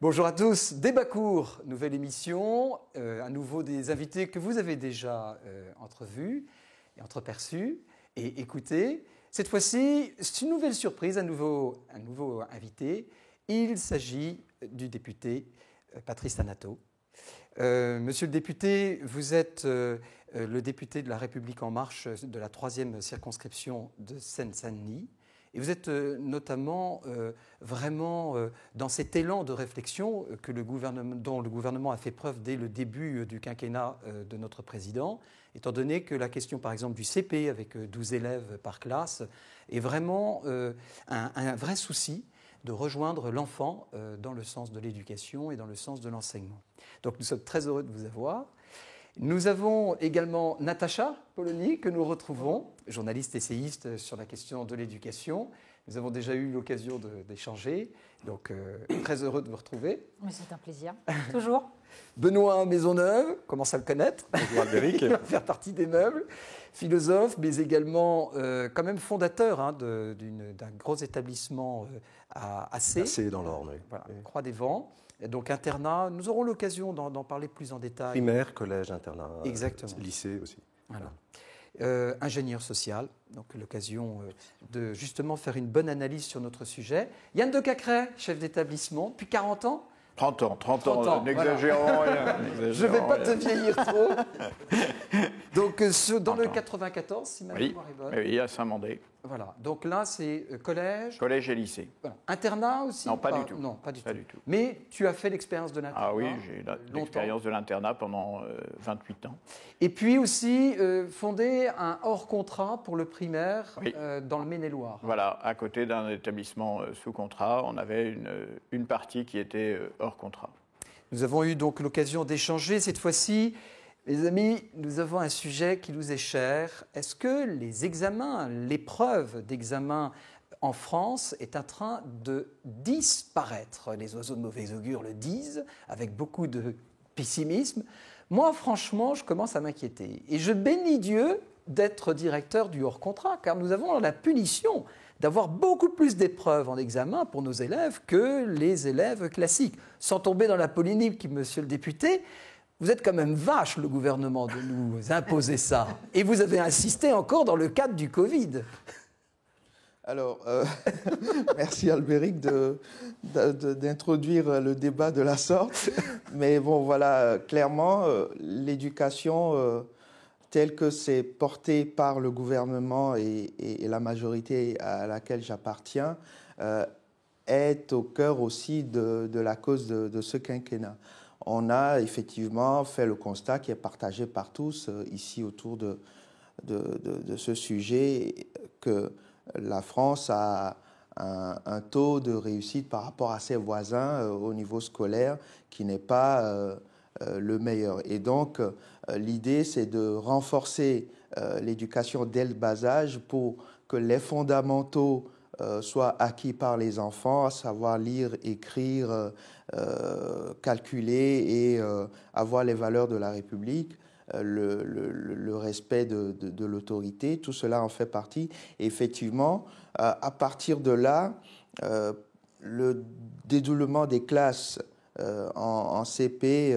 Bonjour à tous, Débat court, nouvelle émission, à nouveau des invités que vous avez déjà entrevus et entreperçus et écoutés. Cette fois-ci, c'est une nouvelle surprise, un nouveau invité. Il s'agit du député Patrice Thanatot. Monsieur le député, vous êtes le député de La République En Marche de la 3e circonscription de Seine-Saint-Denis. Et vous êtes notamment vraiment dans cet élan de réflexion dont le gouvernement a fait preuve dès le début du quinquennat de notre président, étant donné que la question, par exemple, du CP avec 12 élèves par classe est vraiment un vrai souci de rejoindre l'enfant dans le sens de l'éducation et dans le sens de l'enseignement. Donc nous sommes très heureux de vous avoir. Nous avons également Natacha Polony, que nous retrouvons, journaliste essayiste sur la question de l'éducation. Nous avons déjà eu l'occasion d'échanger, donc très heureux de vous retrouver. Mais c'est un plaisir, toujours. Benoît Maisonneuve, commence à le connaître. Bonjour Albéric. Il va faire partie des meubles. Philosophe, mais également quand même fondateur d'un gros établissement à AC. AC dans l'Orne, oui. Voilà, Croix des Vents. Et donc internat, nous aurons l'occasion d'en parler plus en détail. Primaire, collège, internat, lycée aussi. Voilà. Ingénieur social, donc l'occasion de justement faire une bonne analyse sur notre sujet. Yann de Cacré, chef d'établissement, depuis 40 ans. 30 ans, n'exagérons rien. Je ne vais pas te vieillir trop. Donc, dans le 94, si ma mémoire est bonne. Oui, à Saint-Mandé. Voilà, donc là, c'est collège. Collège et lycée. Voilà. Internat aussi? Non, pas du tout. Non, pas du tout. tout. Mais tu as fait l'expérience de l'internat? Ah oui, j'ai l'expérience de l'internat pendant 28 ans. Et puis aussi, fondé un hors-contrat pour le primaire dans le Maine-et-Loire. Voilà, à côté d'un établissement sous contrat, on avait une partie qui était hors contrat. Nous avons eu donc l'occasion d'échanger cette fois-ci. Les amis, nous avons un sujet qui nous est cher. Est-ce que les examens, l'épreuve d'examen en France est en train de disparaître? Les oiseaux de mauvais augure le disent, avec beaucoup de pessimisme. Moi, franchement, je commence à m'inquiéter. Et je bénis Dieu d'être directeur du hors-contrat, car nous avons la punition d'avoir beaucoup plus d'épreuves en examen pour nos élèves que les élèves classiques. Sans tomber dans la polémique, monsieur le député, vous êtes quand même vache, le gouvernement, de nous imposer ça. Et vous avez insisté encore dans le cadre du Covid. Alors, merci Albéric d'introduire le débat de la sorte. Mais bon, voilà, clairement, l'éducation telle que c'est porté par le gouvernement et la majorité à laquelle j'appartiens est au cœur aussi de la cause de ce quinquennat. On a effectivement fait le constat qui est partagé par tous ici autour de ce sujet, que la France a un taux de réussite par rapport à ses voisins au niveau scolaire qui n'est pas le meilleur. Et donc, l'idée, c'est de renforcer l'éducation dès le bas âge pour que les fondamentaux soient acquis par les enfants, à savoir lire, écrire, calculer et avoir les valeurs de la République, le respect de l'autorité, tout cela en fait partie. Et effectivement, à partir de là, le dédoublement des classes en CP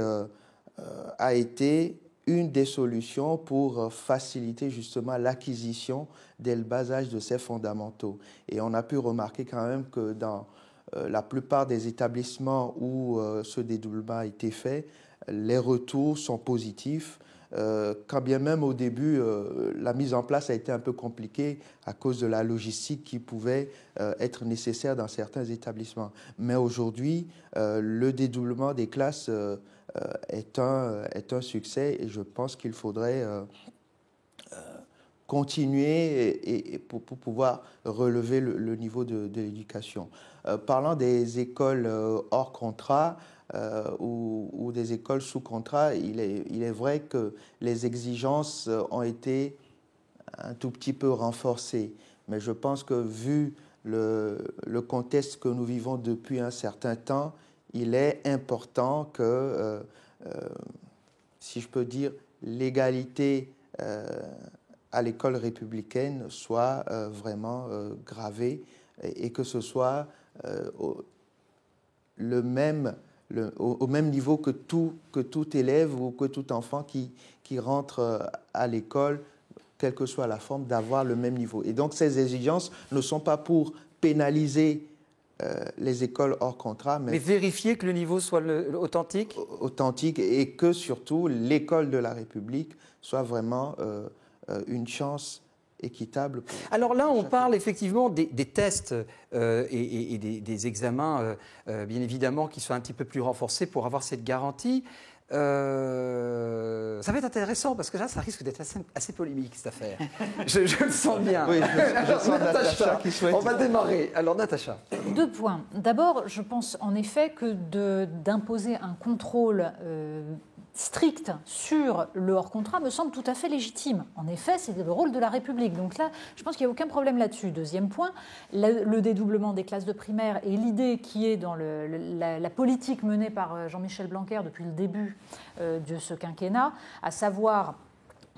a été une des solutions pour faciliter justement l'acquisition dès le bas âge de ces fondamentaux. Et on a pu remarquer quand même que dans la plupart des établissements où ce dédoublement a été fait, les retours sont positifs. Quand bien même au début, la mise en place a été un peu compliquée à cause de la logistique qui pouvait être nécessaire dans certains établissements. Mais aujourd'hui, le dédoublement des classes est un succès et je pense qu'il faudrait continuer et pour pouvoir relever le niveau de l'éducation. Parlant des écoles hors contrat, ou des écoles sous contrat, il est vrai que les exigences ont été un tout petit peu renforcées. Mais je pense que vu le contexte que nous vivons depuis un certain temps, il est important que, si je peux dire, l'égalité à l'école républicaine soit vraiment gravée et que ce soit au même niveau que tout élève ou que tout enfant qui rentre à l'école, quelle que soit la forme, d'avoir le même niveau. Et donc ces exigences ne sont pas pour pénaliser les écoles hors contrat, mais vérifier que le niveau soit authentique et que surtout l'école de la République soit vraiment une chance équitable. Alors là, on parle effectivement des tests et des examens, bien évidemment, qui soient un petit peu plus renforcés pour avoir cette garantie. Ça va être intéressant parce que là, ça risque d'être assez polémique, cette affaire. Je le sens bien. Oui, je sens Natacha qui souhaite. On va démarrer. Alors, Natacha. 2 points. D'abord, je pense en effet que d'imposer un contrôle strict sur le hors-contrat me semble tout à fait légitime. En effet, c'est le rôle de la République. Donc là, je pense qu'il n'y a aucun problème là-dessus. 2e point, le dédoublement des classes de primaire et l'idée qui est dans la politique menée par Jean-Michel Blanquer depuis le début de ce quinquennat, à savoir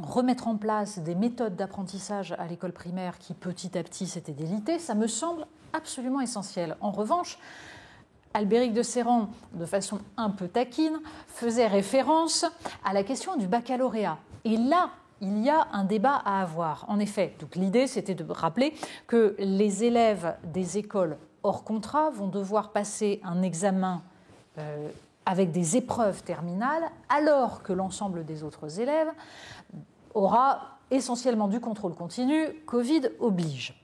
remettre en place des méthodes d'apprentissage à l'école primaire qui petit à petit s'étaient délitées, ça me semble absolument essentiel. En revanche, Albéric de Sérent, de façon un peu taquine, faisait référence à la question du baccalauréat. Et là, il y a un débat à avoir. En effet, donc l'idée, c'était de rappeler que les élèves des écoles hors contrat vont devoir passer un examen avec des épreuves terminales, alors que l'ensemble des autres élèves aura essentiellement du contrôle continu, Covid oblige.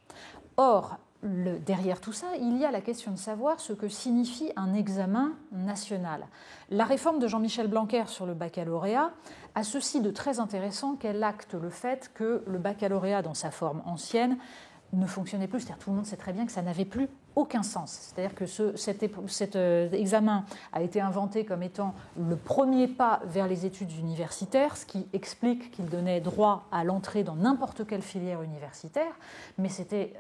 Or, derrière tout ça, il y a la question de savoir ce que signifie un examen national. La réforme de Jean-Michel Blanquer sur le baccalauréat a ceci de très intéressant qu'elle acte le fait que le baccalauréat, dans sa forme ancienne, ne fonctionnait plus. C'est-à-dire tout le monde sait très bien que ça n'avait plus aucun sens. C'est-à-dire que cet examen a été inventé comme étant le premier pas vers les études universitaires, ce qui explique qu'il donnait droit à l'entrée dans n'importe quelle filière universitaire, mais c'était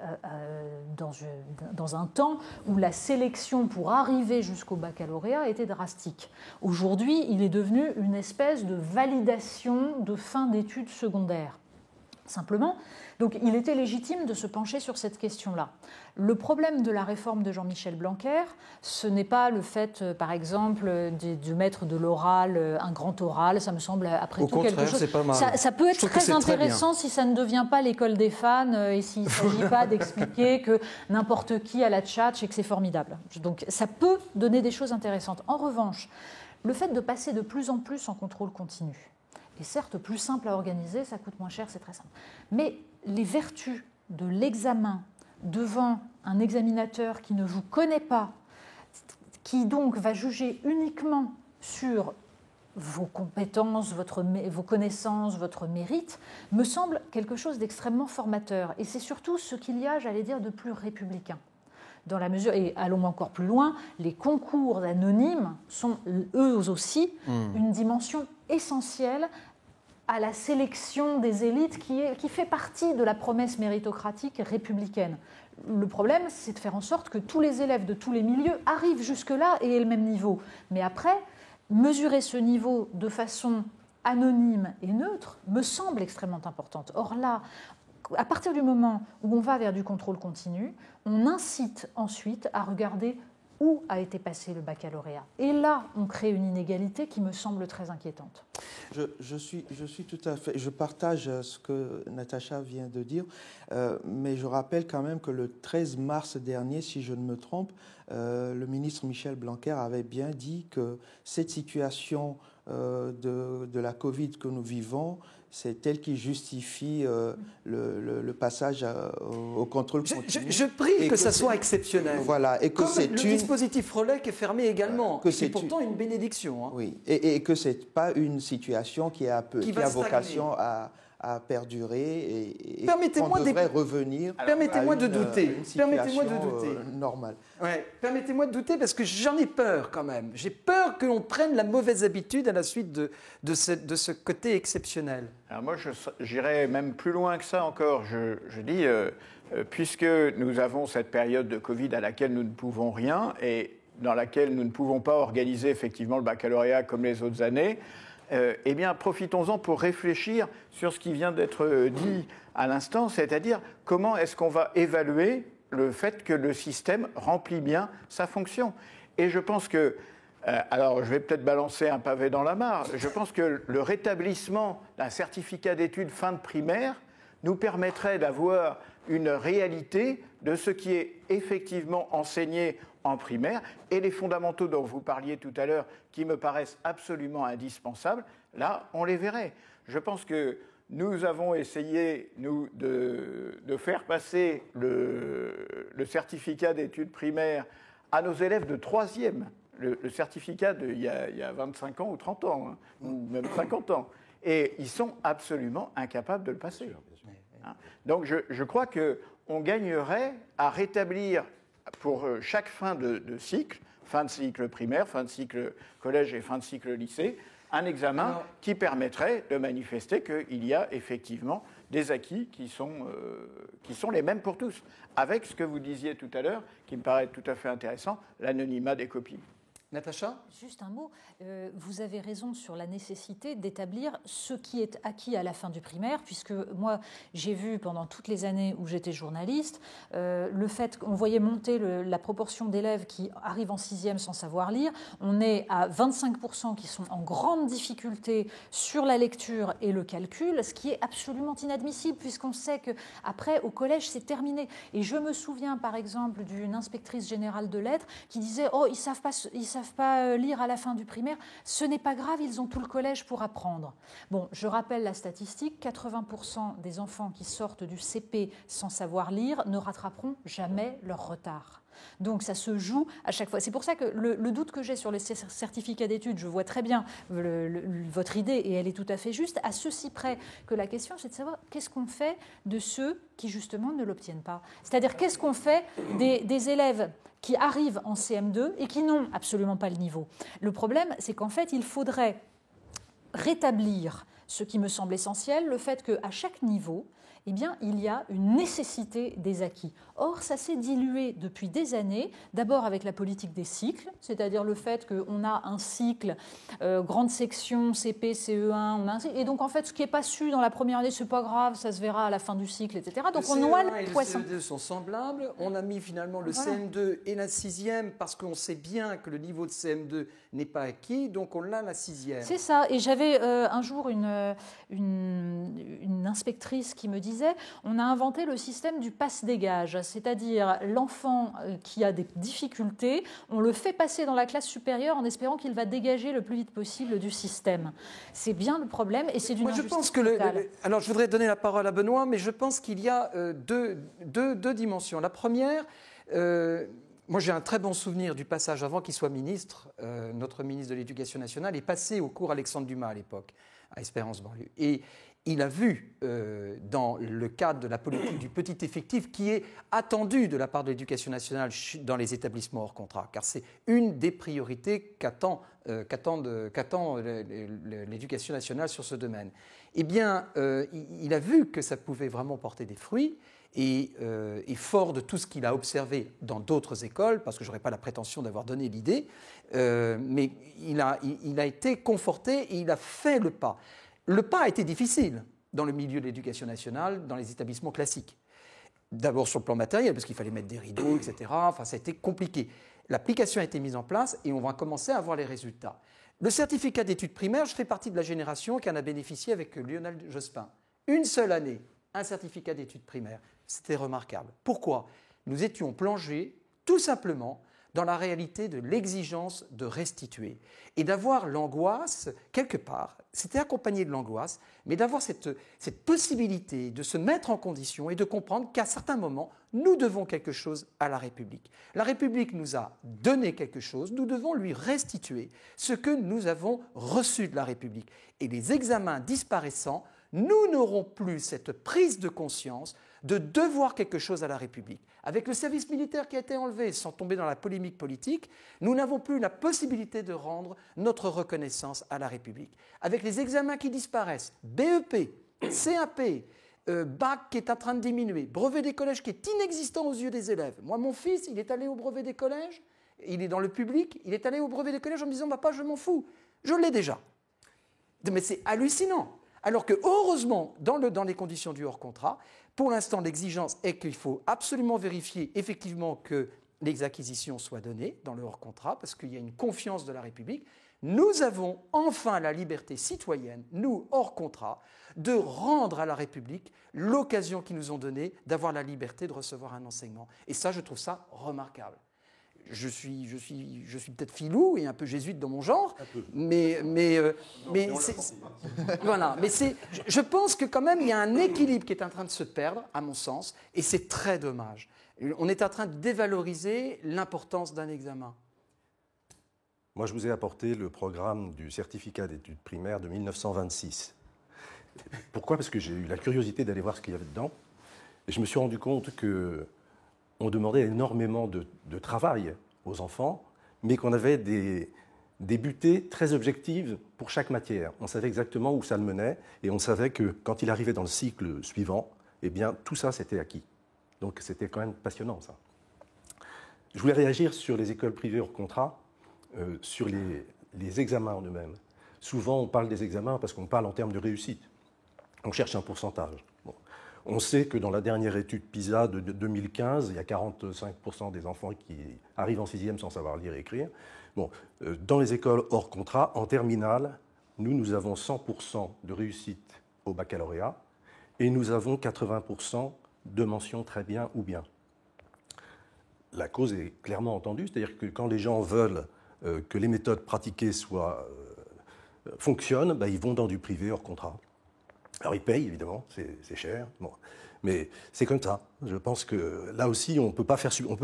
dans un temps où la sélection pour arriver jusqu'au baccalauréat était drastique. Aujourd'hui, il est devenu une espèce de validation de fin d'études secondaires. Simplement, donc il était légitime de se pencher sur cette question-là. Le problème de la réforme de Jean-Michel Blanquer, ce n'est pas le fait, par exemple, de mettre de l'oral, un grand oral, ça me semble après Au tout contraire, quelque chose. c'est pas mal. Ça peut être très intéressant si ça ne devient pas l'école des fans et s'il ne s'agit pas d'expliquer que n'importe qui a la tchatche et que c'est formidable. Donc ça peut donner des choses intéressantes. En revanche, le fait de passer de plus en plus en contrôle continu, est certes plus simple à organiser, ça coûte moins cher, c'est très simple. Mais les vertus de l'examen devant un examinateur qui ne vous connaît pas, qui donc va juger uniquement sur vos compétences, vos connaissances, votre mérite, me semble quelque chose d'extrêmement formateur. Et c'est surtout ce qu'il y a, j'allais dire, de plus républicain. Dans la mesure, et allons encore plus loin, les concours anonymes sont eux aussi une dimension essentielle à la sélection des élites qui fait partie de la promesse méritocratique républicaine. Le problème, c'est de faire en sorte que tous les élèves de tous les milieux arrivent jusque-là et aient le même niveau. Mais après, mesurer ce niveau de façon anonyme et neutre me semble extrêmement importante. Or là, à partir du moment où on va vers du contrôle continu, on incite ensuite à regarder où a été passé le baccalauréat. Et là, on crée une inégalité qui me semble très inquiétante. Je suis tout à fait... Je partage ce que Natacha vient de dire, mais je rappelle quand même que le 13 mars dernier, si je ne me trompe, le ministre Michel Blanquer avait bien dit que cette situation de la Covid que nous vivons, c'est elle qui justifie le passage au contrôle continu. Je prie que ça soit exceptionnel. Voilà, et que comme le dispositif relais qui est fermé également, c'est pourtant une bénédiction. Hein. Oui, et que ce n'est pas une situation qui a vocation à perdurer et qu'on devrait revenir. Permettez-moi de douter. Permettez-moi de douter. Normale. Ouais, permettez-moi de douter parce que j'en ai peur quand même. J'ai peur que l'on prenne la mauvaise habitude à la suite de ce côté exceptionnel. Alors moi, j'irais même plus loin que ça encore. Je dis, puisque nous avons cette période de Covid à laquelle nous ne pouvons rien et dans laquelle nous ne pouvons pas organiser effectivement le baccalauréat comme les autres années, eh bien, profitons-en pour réfléchir sur ce qui vient d'être dit à l'instant, c'est-à-dire comment est-ce qu'on va évaluer le fait que le système remplit bien sa fonction. Et je pense que Alors, je vais peut-être balancer un pavé dans la mare. Je pense que le rétablissement d'un certificat d'études fin de primaire nous permettrait d'avoir une réalité de ce qui est effectivement enseigné en primaire et les fondamentaux dont vous parliez tout à l'heure qui me paraissent absolument indispensables, là, on les verrait. Je pense que nous avons essayé, nous, de faire passer le certificat d'études primaires à nos élèves de 3e, le certificat il y a 25 ans ou 30 ans, hein, ou même 50 ans. Et ils sont absolument incapables de le passer. Hein. Donc je crois qu'on gagnerait à rétablir pour chaque fin de cycle, fin de cycle primaire, fin de cycle collège et fin de cycle lycée, un examen qui permettrait de manifester qu'il y a effectivement des acquis qui sont les mêmes pour tous, avec ce que vous disiez tout à l'heure, qui me paraît tout à fait intéressant, l'anonymat des copies. Natacha ? Juste un mot. Vous avez raison sur la nécessité d'établir ce qui est acquis à la fin du primaire, puisque moi, j'ai vu pendant toutes les années où j'étais journaliste, le fait qu'on voyait monter la proportion d'élèves qui arrivent en 6e sans savoir lire. On est à 25% qui sont en grande difficulté sur la lecture et le calcul, ce qui est absolument inadmissible, puisqu'on sait qu'après, au collège, c'est terminé. Et je me souviens, par exemple, d'une inspectrice générale de lettres qui disait « Oh, ils savent pas lire à la fin du primaire, ce n'est pas grave, ils ont tout le collège pour apprendre. » Bon, je rappelle la statistique, 80% des enfants qui sortent du CP sans savoir lire ne rattraperont jamais leur retard. Donc ça se joue à chaque fois. C'est pour ça que le doute que j'ai sur les certificats d'études, je vois très bien votre idée et elle est tout à fait juste, à ceci près que la question c'est de savoir qu'est-ce qu'on fait de ceux qui justement ne l'obtiennent pas. C'est-à-dire qu'est-ce qu'on fait des élèves qui arrivent en CM2 et qui n'ont absolument pas le niveau. Le problème, c'est qu'en fait, il faudrait rétablir ce qui me semble essentiel, le fait qu'à chaque niveau, eh bien, il y a une nécessité des acquis. Or, ça s'est dilué depuis des années, d'abord avec la politique des cycles, c'est-à-dire le fait qu'on a un cycle, grande section, CP, CE1, et donc en fait, ce qui n'est pas su dans la première année, c'est pas grave, ça se verra à la fin du cycle, etc. Donc on noie le poisson. Le CE1 et le CE2 sont semblables, on a mis finalement le CM2 et la 6e parce qu'on sait bien que le niveau de CM2 n'est pas acquis, donc on l'a la 6e. C'est ça, et j'avais un jour une inspectrice qui me disait on a inventé le système du passe-dégage, c'est-à-dire l'enfant qui a des difficultés, on le fait passer dans la classe supérieure en espérant qu'il va dégager le plus vite possible du système. C'est bien le problème et c'est d'une injustice totale. Alors je voudrais donner la parole à Benoît, mais je pense qu'il y a deux dimensions. La première, moi j'ai un très bon souvenir du passage avant qu'il soit ministre. Notre ministre de l'Éducation nationale est passé au cours Alexandre Dumas à l'époque, à Espérance banlieue. Et il a vu, dans le cadre de la politique du petit effectif, qui est attendue de la part de l'Éducation nationale dans les établissements hors contrat, car c'est une des priorités qu'attend l'Éducation nationale sur ce domaine. Eh bien, il a vu que ça pouvait vraiment porter des fruits, et fort de tout ce qu'il a observé dans d'autres écoles, parce que je n'aurais pas la prétention d'avoir donné l'idée, mais il a été conforté et il a fait le pas. Le pas a été difficile dans le milieu de l'éducation nationale, dans les établissements classiques. D'abord sur le plan matériel, parce qu'il fallait mettre des rideaux, etc. Enfin, ça a été compliqué. L'application a été mise en place et on va commencer à voir les résultats. Le certificat d'études primaires, je fais partie de la génération qui en a bénéficié avec Lionel Jospin. Une seule année, un certificat d'études primaires. C'était remarquable. Pourquoi ? Nous étions plongés, tout simplement, dans la réalité de l'exigence de restituer et d'avoir l'angoisse, quelque part, c'était accompagné de l'angoisse, mais d'avoir cette possibilité de se mettre en condition et de comprendre qu'à certains moments, nous devons quelque chose à la République. La République nous a donné quelque chose, nous devons lui restituer ce que nous avons reçu de la République. Et les examens disparaissant, nous n'aurons plus cette prise de conscience de devoir quelque chose à la République. Avec le service militaire qui a été enlevé, sans tomber dans la polémique politique, nous n'avons plus la possibilité de rendre notre reconnaissance à la République. Avec les examens qui disparaissent, BEP, CAP, bac qui est en train de diminuer, brevet des collèges qui est inexistant aux yeux des élèves. Moi, mon fils, il est allé au brevet des collèges, il est dans le public, il est allé au brevet des collèges en me disant « Papa, je m'en fous, je l'ai déjà ». Mais c'est hallucinant. Alors que, heureusement, dans les conditions du hors-contrat, pour l'instant, l'exigence est qu'il faut absolument vérifier effectivement que les acquisitions soient données dans le hors-contrat, parce qu'il y a une confiance de la République. Nous avons enfin la liberté citoyenne, nous, hors contrat, de rendre à la République l'occasion qu'ils nous ont donnée d'avoir la liberté de recevoir un enseignement. Et ça, je trouve ça remarquable. Je suis peut-être filou et un peu jésuite dans mon genre, mais je pense que quand même il y a un équilibre qui est en train de se perdre, à mon sens, et c'est très dommage. On est en train de dévaloriser l'importance d'un examen. Moi, je vous ai apporté le programme du certificat d'études primaires de 1926. Pourquoi ? Parce que j'ai eu la curiosité d'aller voir ce qu'il y avait dedans. Et je me suis rendu compte qu'on demandait énormément de travail aux enfants, mais qu'on avait des butées très objectives pour chaque matière. On savait exactement où ça le menait, et on savait que quand il arrivait dans le cycle suivant, eh bien, tout ça, c'était acquis. Donc c'était quand même passionnant, ça. Je voulais réagir sur les écoles privées hors contrat, sur les examens en eux-mêmes. Souvent, on parle des examens parce qu'on parle en termes de réussite. On cherche un pourcentage. Bon. On sait que dans la dernière étude PISA de 2015, il y a 45% des enfants qui arrivent en 6e sans savoir lire et écrire. Bon, dans les écoles hors contrat, en terminale, nous avons 100% de réussite au baccalauréat et nous avons 80% de mentions très bien ou bien. La cause est clairement entendue, c'est-à-dire que quand les gens veulent que les méthodes pratiquées fonctionnent, ils vont dans du privé hors contrat. Alors ils payent, évidemment, c'est cher, bon. Mais c'est comme ça. Je pense que là aussi, on ne peut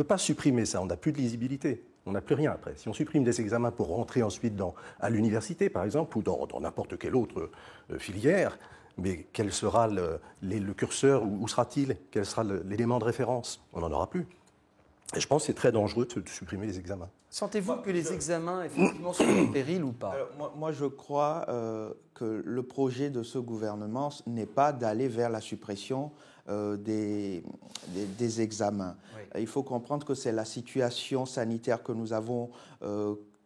pas supprimer ça, on n'a plus de lisibilité, on n'a plus rien après. Si on supprime des examens pour rentrer ensuite à l'université, par exemple, ou dans n'importe quelle autre filière, mais quel sera le curseur, où sera-t-il ? Quel sera l'élément de référence ? On n'en aura plus. Et je pense que c'est très dangereux de supprimer les examens. Sentez-vous que les examens, effectivement, sont en péril ou pas ? Alors, moi, je crois que le projet de ce gouvernement n'est pas d'aller vers la suppression des examens. Oui. Il faut comprendre que c'est la situation sanitaire que nous avons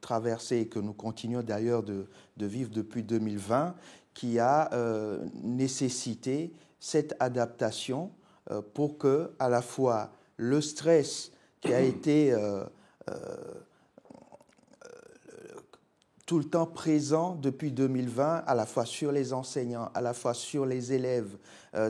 traversée et que nous continuons d'ailleurs de vivre depuis 2020 qui a nécessité cette adaptation pour que, à la fois, le stress qui a été tout le temps présent depuis 2020, à la fois sur les enseignants, à la fois sur les élèves,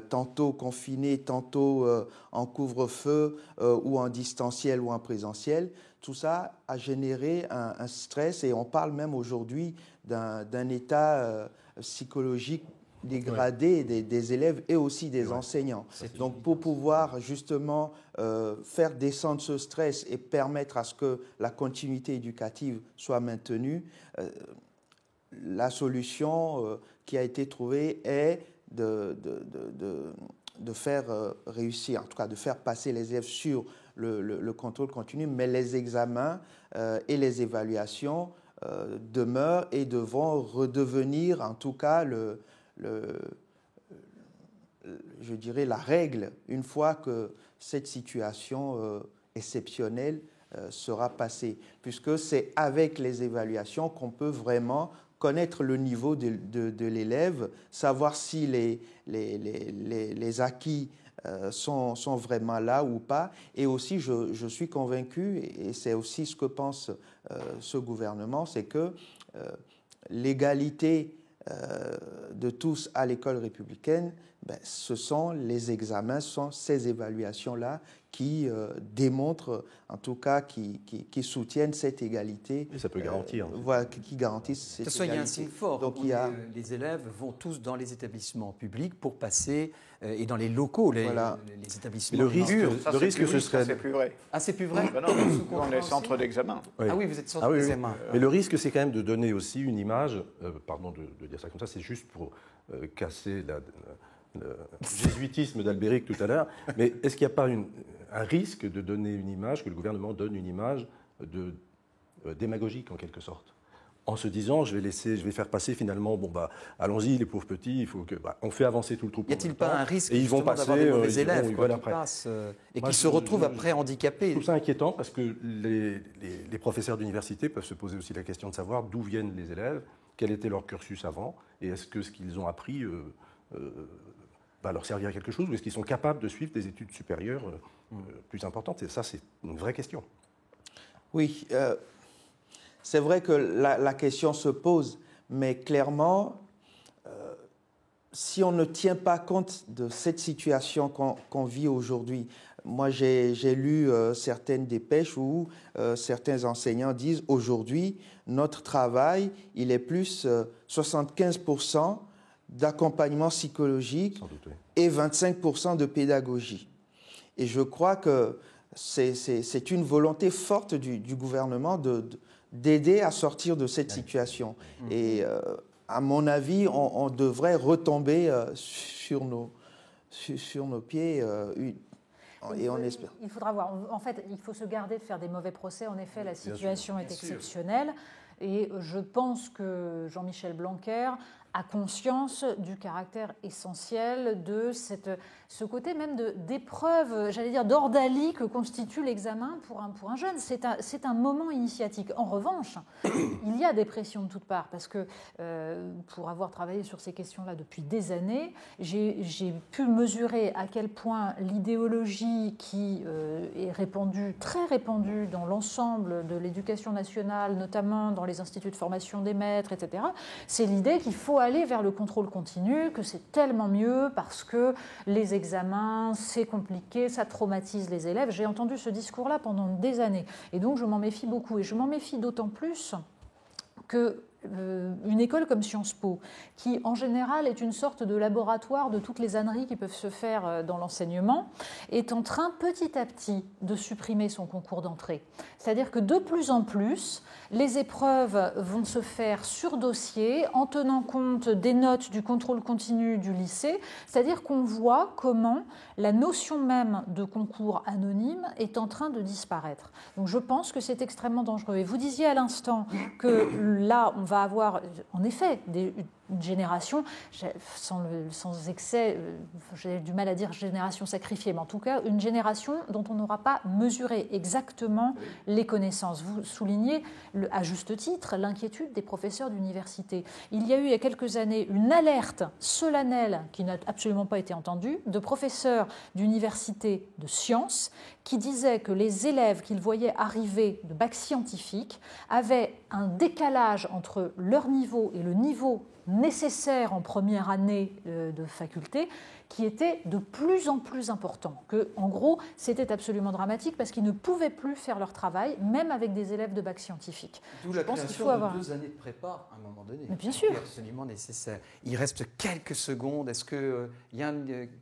tantôt confinés, tantôt en couvre-feu ou en distanciel ou en présentiel. Tout ça a généré un stress et on parle même aujourd'hui d'un état psychologique dégradé des élèves et aussi des enseignants. Donc pour pouvoir justement faire descendre ce stress et permettre à ce que la continuité éducative soit maintenue, la solution qui a été trouvée est de faire réussir, en tout cas de faire passer les élèves sur le contrôle continu, mais les examens et les évaluations demeurent et devront redevenir en tout cas je dirais la règle une fois que cette situation exceptionnelle sera passée, puisque c'est avec les évaluations qu'on peut vraiment connaître le niveau de l'élève, savoir si les acquis sont vraiment là ou pas. Et aussi, je suis convaincu, et c'est aussi ce que pense ce gouvernement, c'est que l'égalité de tous à l'école républicaine, ce sont les examens, ce sont ces évaluations-là qui démontrent, en tout cas, qui soutiennent cette égalité. Et ça peut garantir. Voilà, qui garantissent cette égalité. Il y a un signe fort. Donc, les élèves vont tous dans les établissements publics pour passer, et dans les locaux, les établissements. Le risque, ce serait... C'est plus vrai. Ah, c'est plus vrai? Nous, on est centre d'examen. Oui. Ah oui, vous êtes centre d'examen. Mais le risque, c'est quand même de donner aussi une image, pardon de dire ça comme ça, c'est juste pour casser le jésuitisme d'Albéric tout à l'heure, mais est-ce qu'il n'y a pas un risque de donner une image, que le gouvernement donne une image démagogique en quelque sorte, en se disant je vais faire passer finalement, allons-y les pauvres petits, il faut que on fait avancer tout le troupeau. Y a-t-il pas un risque et ils vont passer d'avoir des mauvais élèves qui après. passent et qui se retrouvent après handicapés? Je trouve ça inquiétant parce que les professeurs d'université peuvent se poser aussi la question de savoir d'où viennent les élèves, quel était leur cursus avant, et est-ce que ce qu'ils ont appris va leur servir à quelque chose, ou est-ce qu'ils sont capables de suivre des études supérieures plus importantes? Et ça, c'est une vraie question. Oui, c'est vrai que la question se pose, mais clairement, si on ne tient pas compte de cette situation qu'on vit aujourd'hui, moi j'ai lu certaines dépêches où certains enseignants disent aujourd'hui, notre travail, il est plus 75% d'accompagnement psychologique et 25% de pédagogie. Et je crois que c'est une volonté forte du gouvernement d'aider à sortir de cette situation. Et à mon avis, on devrait retomber sur nos pieds et on espère. Il faudra voir. En fait, il faut se garder de faire des mauvais procès. En effet, la situation est exceptionnelle. Et je pense que Jean-Michel Blanquer a conscience du caractère essentiel de ce côté même d'épreuve, j'allais dire d'ordalie que constitue l'examen pour un jeune. C'est un moment initiatique. En revanche, il y a des pressions de toutes parts parce que pour avoir travaillé sur ces questions-là depuis des années, j'ai pu mesurer à quel point l'idéologie qui est répandue, très répandue dans l'ensemble de l'éducation nationale, notamment dans les instituts de formation des maîtres, etc., c'est l'idée qu'il faut aller vers le contrôle continu, que c'est tellement mieux parce que les examens, c'est compliqué, ça traumatise les élèves. J'ai entendu ce discours-là pendant des années. Et donc, je m'en méfie beaucoup. Et je m'en méfie d'autant plus que une école comme Sciences Po, qui en général est une sorte de laboratoire de toutes les âneries qui peuvent se faire dans l'enseignement, est en train petit à petit de supprimer son concours d'entrée. C'est-à-dire que de plus en plus, les épreuves vont se faire sur dossier en tenant compte des notes du contrôle continu du lycée, c'est-à-dire qu'on voit comment la notion même de concours anonyme est en train de disparaître. Donc je pense que c'est extrêmement dangereux. Et vous disiez à l'instant que là, on va avoir en effet une génération, sans excès, j'ai du mal à dire génération sacrifiée, mais en tout cas une génération dont on n'aura pas mesuré exactement les connaissances. Vous soulignez à juste titre l'inquiétude des professeurs d'université. Il y a eu il y a quelques années une alerte solennelle qui n'a absolument pas été entendue de professeurs d'université de sciences qui disaient que les élèves qu'ils voyaient arriver de bac scientifique avaient un décalage entre leur niveau et le niveau nécessaire en première année de faculté qui était de plus en plus important. En gros, c'était absolument dramatique parce qu'ils ne pouvaient plus faire leur travail, même avec des élèves de bac scientifique. D'où la création de 2 années de prépa à un moment donné. Mais bien sûr. C'est absolument nécessaire. Il reste quelques secondes. Est-ce qu'il y a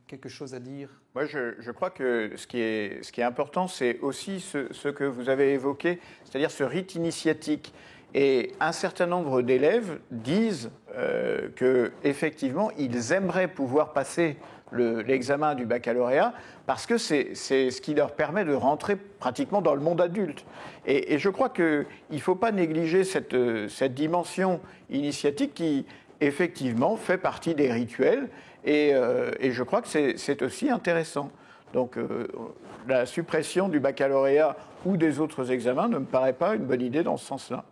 quelque chose à dire ? Moi, je crois que ce qui est important, c'est aussi ce que vous avez évoqué, c'est-à-dire ce rite initiatique. Et un certain nombre d'élèves disent qu'effectivement, ils aimeraient pouvoir passer l'examen du baccalauréat parce que c'est ce qui leur permet de rentrer pratiquement dans le monde adulte. Et je crois qu'il ne faut pas négliger cette dimension initiatique qui, effectivement, fait partie des rituels. Et je crois que c'est aussi intéressant. Donc, la suppression du baccalauréat ou des autres examens ne me paraît pas une bonne idée dans ce sens-là.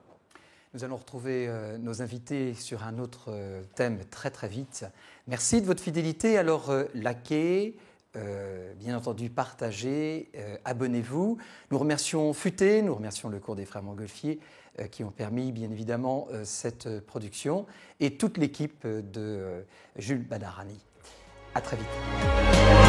Nous allons retrouver nos invités sur un autre thème très très vite. Merci de votre fidélité. Alors, likez, bien entendu, partagez, abonnez-vous. Nous remercions Futé, nous remercions le cours des Frères Montgolfier qui ont permis, bien évidemment, cette production et toute l'équipe de Jules Badarani. À très vite.